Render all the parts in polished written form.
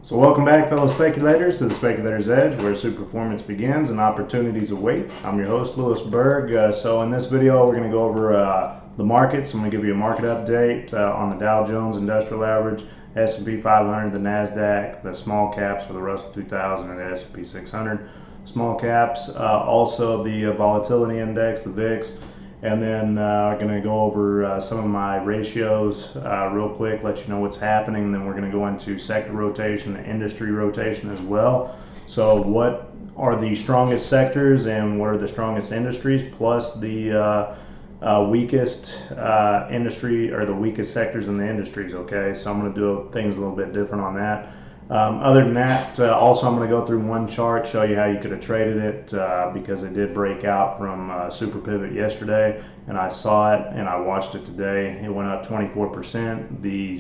So welcome back, fellow speculators, to the Speculator's Edge, where super performance begins and opportunities await. I'm your host, Lewis Berg. So in this video, we're going to go over the markets. I'm going to give you a market update on the Dow Jones Industrial Average, S&P 500, the Nasdaq, the small caps for the Russell 2000, and the S&P 600 small caps. Also the Volatility Index, the VIX. And then I'm going to go over some of my ratios real quick, let you know what's happening. Then we're going to go into sector rotation and industry rotation as well. So what are the strongest sectors and what are the strongest industries, plus the weakest industry or the weakest sectors in the industries, okay? So I'm going to do things a little bit different on that. Other than that, also I'm going to go through one chart, show you how you could have traded it because it did break out from Super Pivot yesterday, and I saw it and I watched it today. It went up 24%. The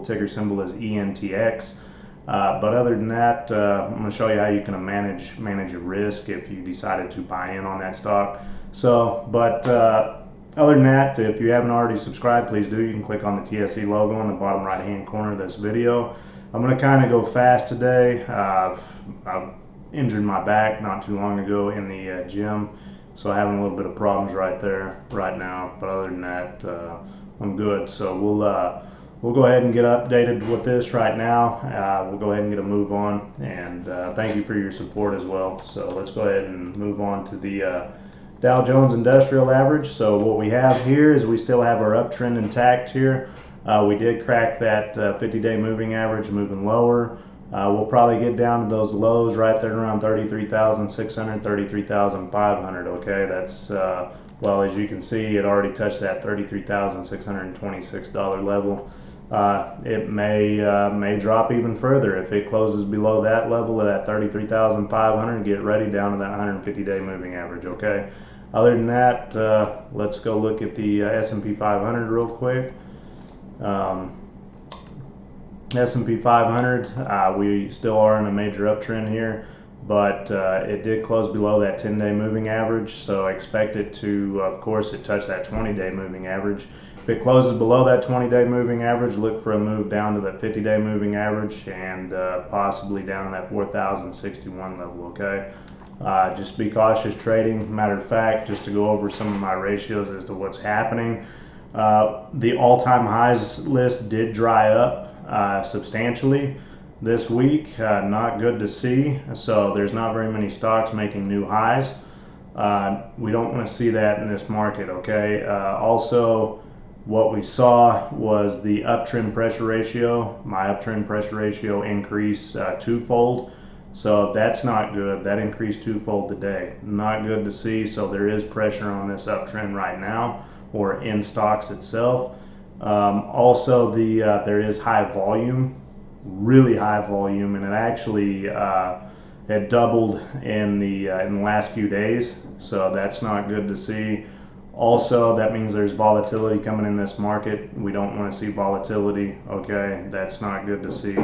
ticker symbol is ENTX. But other than that, I'm going to show you how you can manage your risk if you decided to buy in on that stock. So, but other than that, if you haven't already subscribed, please do. You can click on the TSE logo in the bottom right hand corner of this video. I'm going to kind of go fast today. I injured my back not too long ago in the gym, so I'm having a little bit of problems right now. But other than that, I'm good. So we'll go ahead and get updated with this right now. We'll go ahead and get a move on, and thank you for your support as well. So let's go ahead and move on to the Dow Jones Industrial Average. So what we have here is we still have our uptrend intact here. We did crack that 50-day moving average, moving lower. We'll probably get down to those lows right there around 33,600, 33,500. Okay, that's well, as you can see, it already touched that $33,626 level. It may drop even further if it closes below that level of that 33,500. Get ready down to that 150-day moving average. Okay. Other than that, let's go look at the S&P 500 real quick. S&P 500, we still are in a major uptrend here, but it did close below that 10-day moving average, so expect it to, of course, it touched that 20-day moving average. If it closes below that 20-day moving average, look for a move down to that 50-day moving average and possibly down to that 4,061 level, okay? Just be cautious trading. Matter of fact, just to go over some of my ratios as to what's happening, the all-time highs list did dry up substantially this week. Not good to see. So there's not very many stocks making new highs. We don't want to see that in this market, okay? Also, what we saw was the uptrend pressure ratio. My uptrend pressure ratio increased twofold. So that's not good. That increased twofold today. Not good to see. So there is pressure on this uptrend right now, or in stocks itself. Also, there is high volume, really high volume, and it actually it doubled in the last few days. So that's not good to see. Also, that means there's volatility coming in this market. We don't want to see volatility. Okay, that's not good to see.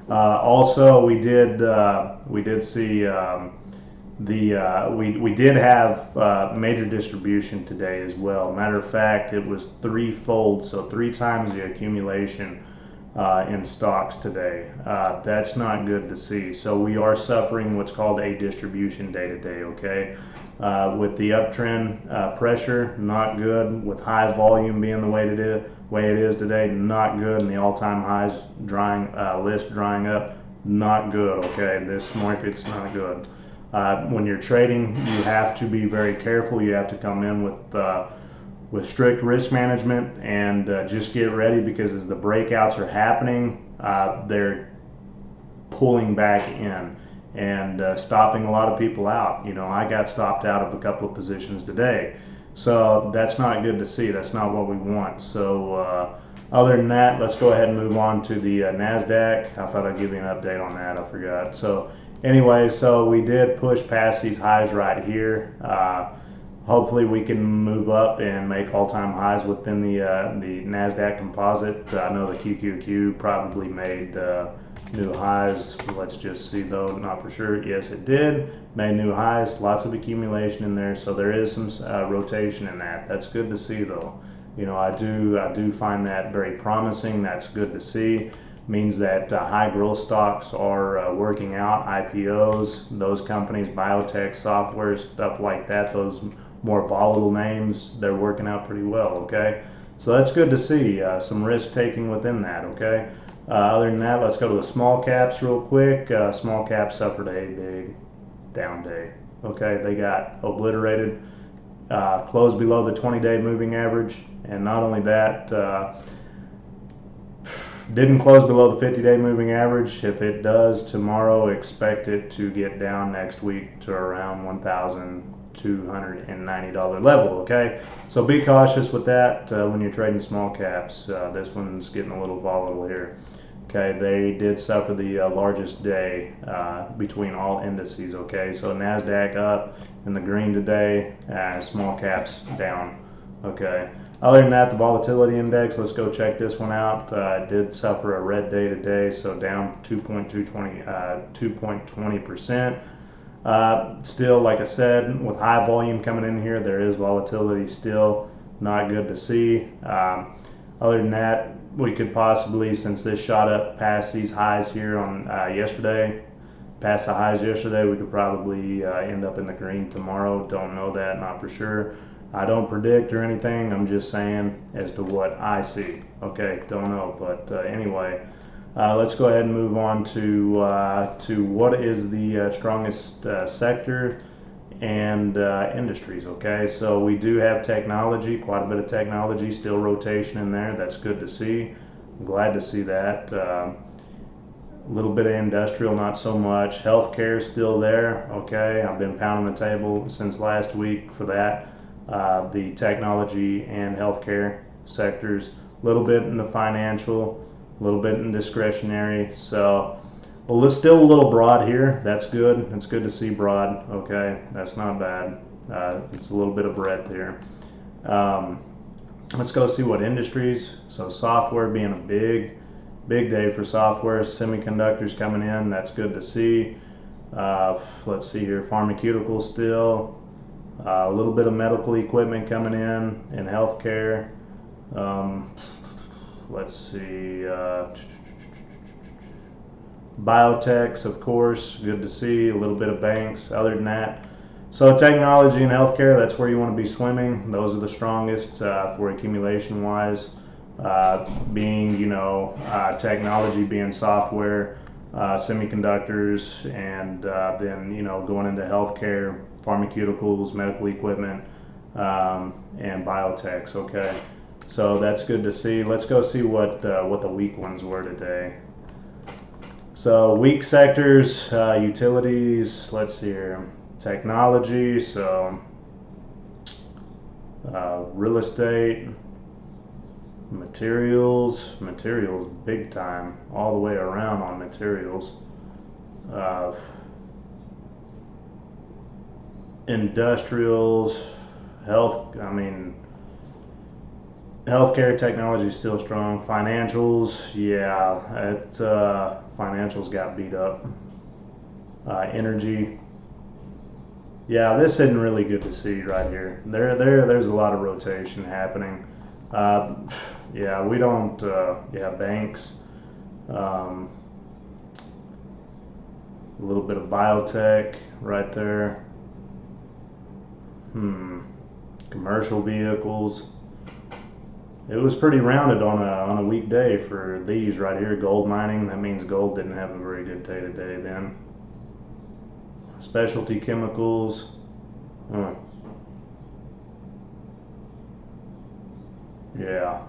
Also, we did see we did have major distribution today as well. Matter of fact, it was threefold, so 3 times the accumulation in stocks today. That's not good to see. So we are suffering what's called a distribution day today, okay? With the uptrend pressure, not good. With high volume being the way it is today, not good. And the all-time highs list drying up, not good, okay? This market's not good. When you're trading, you have to be very careful. You have to come in with strict risk management and just get ready, because as the breakouts are happening, they're pulling back in and stopping a lot of people out. You know, I got stopped out of a couple of positions today. So that's not good to see. That's not what we want. So other than that, let's go ahead and move on to the Nasdaq. I thought I'd give you an update on that. I forgot. So anyway, so we did push past these highs right here. Hopefully we can move up and make all-time highs within the Nasdaq composite. I know the QQQ probably made new highs. Let's just see though, not for sure. Yes, it did. Made new highs. Lots of accumulation in there, so there is some rotation in that. That's good to see though. You know, I do find that very promising. That's good to see. means that high growth stocks are working out. IPOs, those companies, biotech, software, stuff like that, those more volatile names, they're working out pretty well, okay? So that's good to see, some risk taking within that, okay? Other than that, let's go to the small caps real quick. Small caps suffered a big down day, okay? They got obliterated, closed below the 20-day moving average, and not only that, didn't close below the 50-day moving average. If it does tomorrow, expect it to get down next week to around $1,290 level, okay? So be cautious with that when you're trading small caps. This one's getting a little volatile here. Okay, they did suffer the largest day between all indices, okay? So Nasdaq up in the green today, small caps down, okay? Other than that, the Volatility Index, let's go check this one out. It did suffer a red day today, so down 2.20%. Still, like I said, with high volume coming in here, there is volatility still, not good to see. Other than that, we could possibly, since this shot up past these highs here on yesterday, past the highs yesterday, we could probably end up in the green tomorrow. Don't know that, not for sure. I don't predict or anything. I'm just saying as to what I see. Okay, don't know, but anyway, let's go ahead and move on to what is the strongest sector and industries. Okay, so we do have technology, quite a bit of technology, still rotation in there. That's good to see. I'm glad to see that. A little bit of industrial, not so much. Healthcare is still there. Okay, I've been pounding the table since last week for that. The technology and healthcare sectors, a little bit in the financial, a little bit in discretionary. So, well, it's still a little broad here. That's good. It's good to see broad. Okay, that's not bad. It's a little bit of breadth here. Let's go see what industries. So software being a big day for software. Semiconductors coming in. That's good to see. Let's see here. Pharmaceuticals still. A little bit of medical equipment coming in and healthcare. Let's see. Biotechs, of course, good to see. A little bit of banks. Other than that, so technology and healthcare, that's where you want to be swimming. Those are the strongest for accumulation wise. Being, technology being software, semiconductors, and then, going into healthcare, pharmaceuticals, medical equipment, and biotechs. Okay, so that's good to see. Let's go see what the weak ones were today. So weak sectors, utilities, let's see here, technology, so real estate, materials big time, all the way around on materials. Industrials, healthcare, technology is still strong. Financials, yeah, financials got beat up. Energy, yeah, this isn't really good to see right here. There's a lot of rotation happening. Yeah, we don't. Yeah, banks. A little bit of biotech right there. Commercial vehicles. It was pretty rounded on a weekday for these right here. Gold mining, that means gold didn't have a very good day today then. Specialty chemicals. Yeah.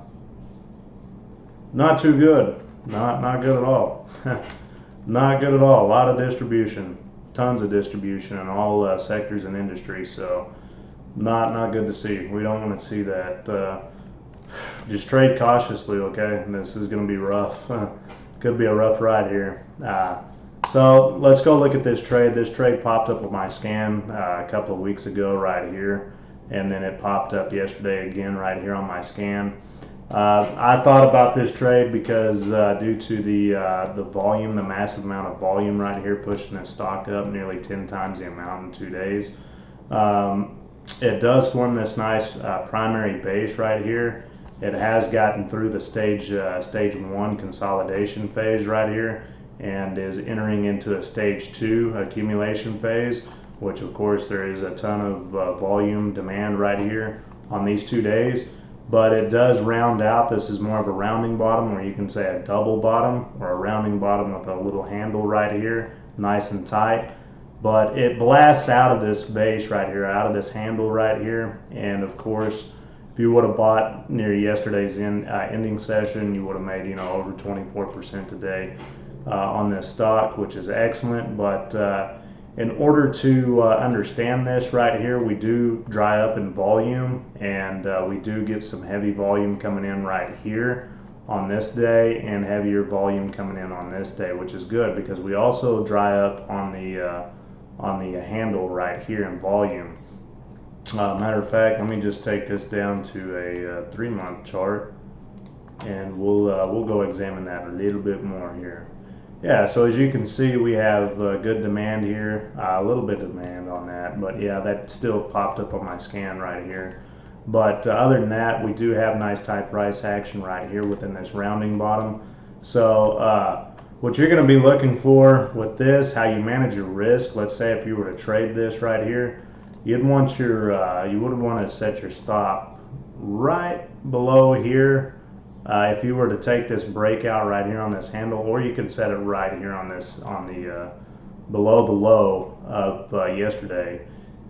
Not too good. Not good at all. Not good at all. A lot of distribution. Tons of distribution in all sectors and industries. So not good to see. We don't want to see that. Just trade cautiously, okay? This is going to be rough. Could be a rough ride here. So let's go look at this trade. This trade popped up on my scan a couple of weeks ago right here, and then it popped up yesterday again right here on my scan. I thought about this trade because due to the volume, the massive amount of volume right here pushing this stock up nearly 10 times the amount in 2 days. It does form this nice primary base right here. It has gotten through the stage 1 consolidation phase right here, and is entering into a stage 2 accumulation phase, which of course there is a ton of volume demand right here on these 2 days. But it does round out. This is more of a rounding bottom, or you can say a double bottom, or a rounding bottom with a little handle right here, nice and tight. But it blasts out of this base right here, out of this handle right here, and of course, if you would have bought near yesterday's ending session, you would have made, over 24% today on this stock, which is excellent. But in order to understand this right here, we do dry up in volume, and we do get some heavy volume coming in right here on this day, and heavier volume coming in on this day, which is good because we also dry up on the handle right here in volume. Matter of fact, let me just take this down to a 3-month chart, and we'll go examine that a little bit more here. Yeah, so as you can see, we have good demand here, a little bit of demand on that, but yeah, that still popped up on my scan right here. But other than that, we do have nice tight price action right here within this rounding bottom. So what you're going to be looking for with this, how you manage your risk, let's say if you were to trade this right here, you'd want your you would want to set your stop right below here. If you were to take this breakout right here on this handle, or you could set it right here on this, on the below the low of yesterday,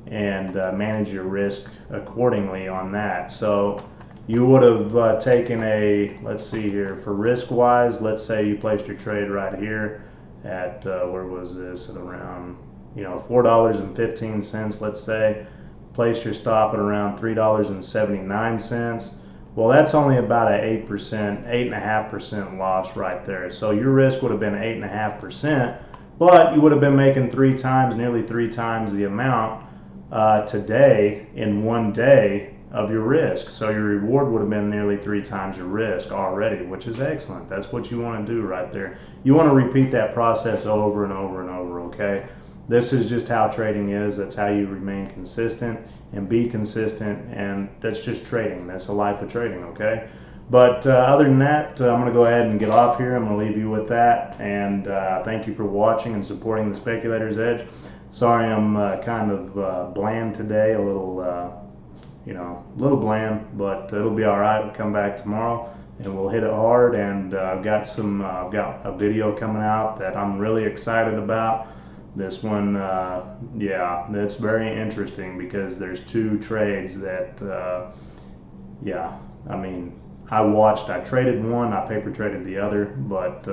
and manage your risk accordingly on that. So you would have taken a, let's see here, for risk wise, let's say you placed your trade right here at where was this, at around $4.15, let's say. Placed your stop at around $3.79. Well, that's only about an 8.5% loss right there. So your risk would have been 8.5%, but you would have been making nearly three times the amount today in one day of your risk. So your reward would have been nearly 3 times your risk already, which is excellent. That's what you want to do right there. You want to repeat that process over and over and over, okay? This is just how trading is. That's how you remain consistent and be consistent, and that's just trading. That's a life of trading, okay? But other than that, I'm going to go ahead and get off here. I'm going to leave you with that, and thank you for watching and supporting the Speculator's Edge. Sorry I'm kind of bland today, a little, little bland, but it'll be all right. We'll come back tomorrow and we'll hit it hard, and I've got a video coming out that I'm really excited about. This one, yeah, that's very interesting because there's 2 trades that, yeah, I mean, I traded one, I paper traded the other, but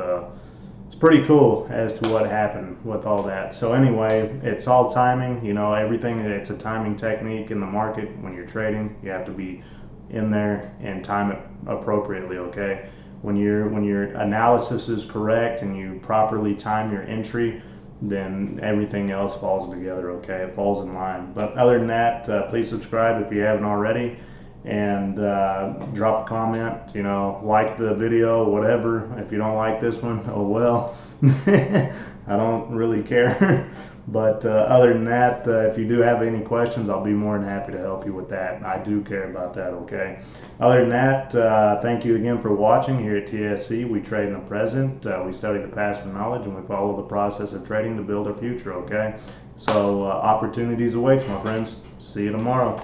it's pretty cool as to what happened with all that. So anyway, it's all timing, everything, it's a timing technique in the market. When you're trading, you have to be in there and time it appropriately, okay? When your analysis is correct and you properly time your entry, then everything else falls together, okay? It falls in line. But other than that, please subscribe if you haven't already, and drop a comment, like the video, whatever. If you don't like this one, oh well. I don't really care. But other than that, if you do have any questions, I'll be more than happy to help you with that. I do care about that, okay? Other than that, thank you again for watching. Here at TSC, we trade in the present, we study the past for knowledge, and we follow the process of trading to build our future, okay? So opportunities awaits, my friends. See you tomorrow.